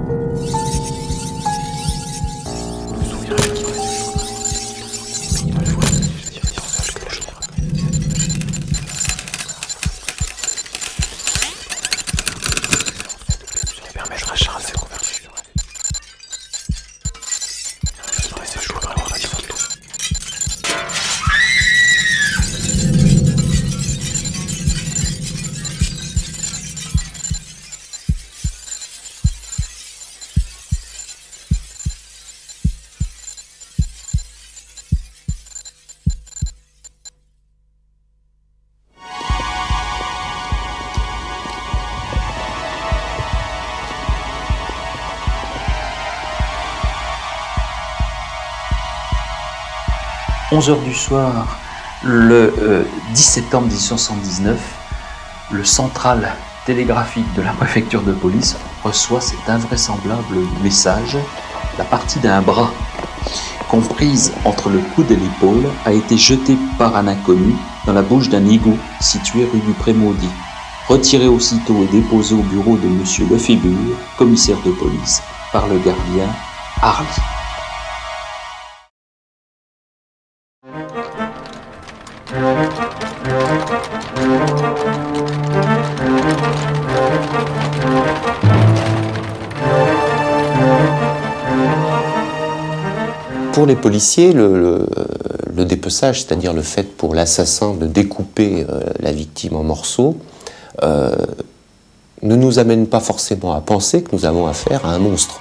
« 11h du soir, le 10 septembre 1879, le central télégraphique de la préfecture de police reçoit cet invraisemblable message. La partie d'un bras comprise entre le coude et l'épaule a été jetée par un inconnu dans la bouche d'un égout situé rue du Pré-Maudit. Retiré aussitôt et déposé au bureau de M. Lefébure, commissaire de police, par le gardien Harly. » Pour les policiers, le dépeçage, c'est-à-dire le fait pour l'assassin de découper la victime en morceaux, ne nous amène pas forcément à penser que nous avons affaire à un monstre,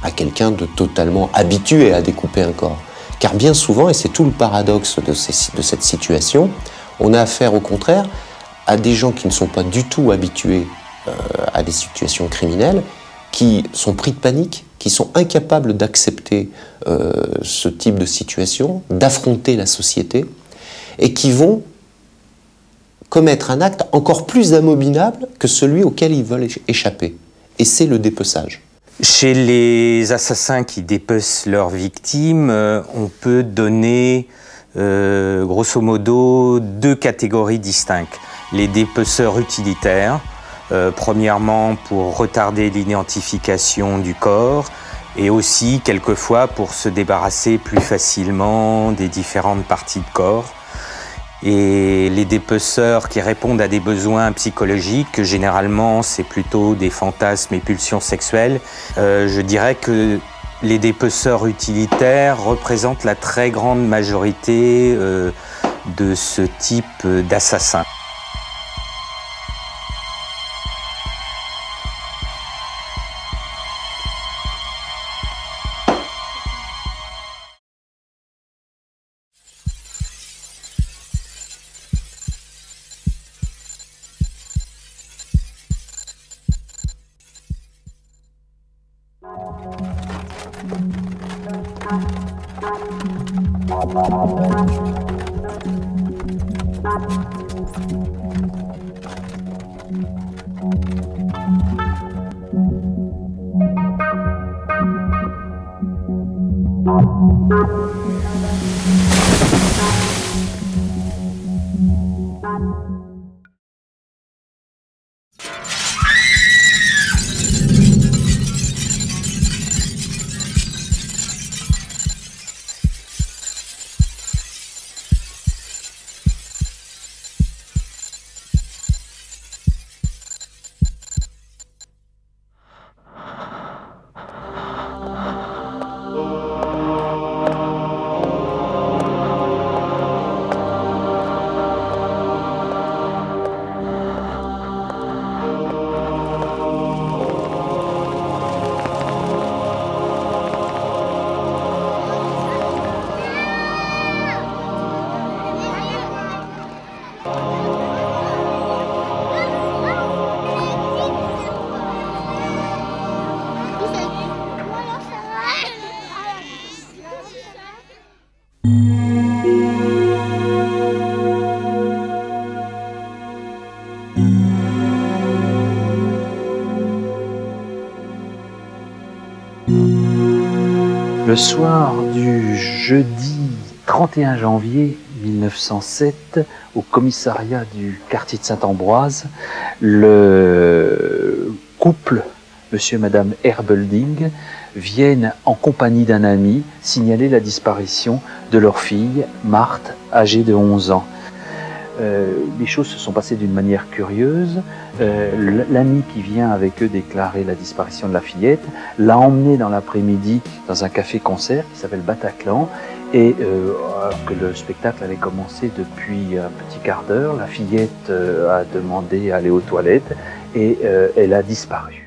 à quelqu'un de totalement habitué à découper un corps. Car bien souvent, et c'est tout le paradoxe de cette situation, on a affaire au contraire à des gens qui ne sont pas du tout habitués à des situations criminelles, qui sont pris de panique, qui sont incapables d'accepter ce type de situation, d'affronter la société, et qui vont commettre un acte encore plus abominable que celui auquel ils veulent échapper. Et c'est le dépeçage. Chez les assassins qui dépecent leurs victimes, on peut donner grosso modo deux catégories distinctes. Les dépeceurs utilitaires, premièrement pour retarder l'identification du corps et aussi quelquefois pour se débarrasser plus facilement des différentes parties de corps. Et les dépeceurs qui répondent à des besoins psychologiques, généralement c'est plutôt des fantasmes et pulsions sexuelles. Je dirais que les dépeceurs utilitaires représentent la très grande majorité de ce type d'assassin. Le soir du jeudi 31 janvier 1907, au commissariat du quartier de Saint-Ambroise, le couple monsieur et madame Herbelding viennent en compagnie d'un ami signaler la disparition de leur fille, Marthe, âgée de 11 ans. Les choses se sont passées d'une manière curieuse. L'ami qui vient avec eux déclarer la disparition de la fillette l'a emmenée dans l'après-midi dans un café-concert qui s'appelle Bataclan. Et alors que le spectacle avait commencé depuis un petit quart d'heure, la fillette a demandé à aller aux toilettes et elle a disparu.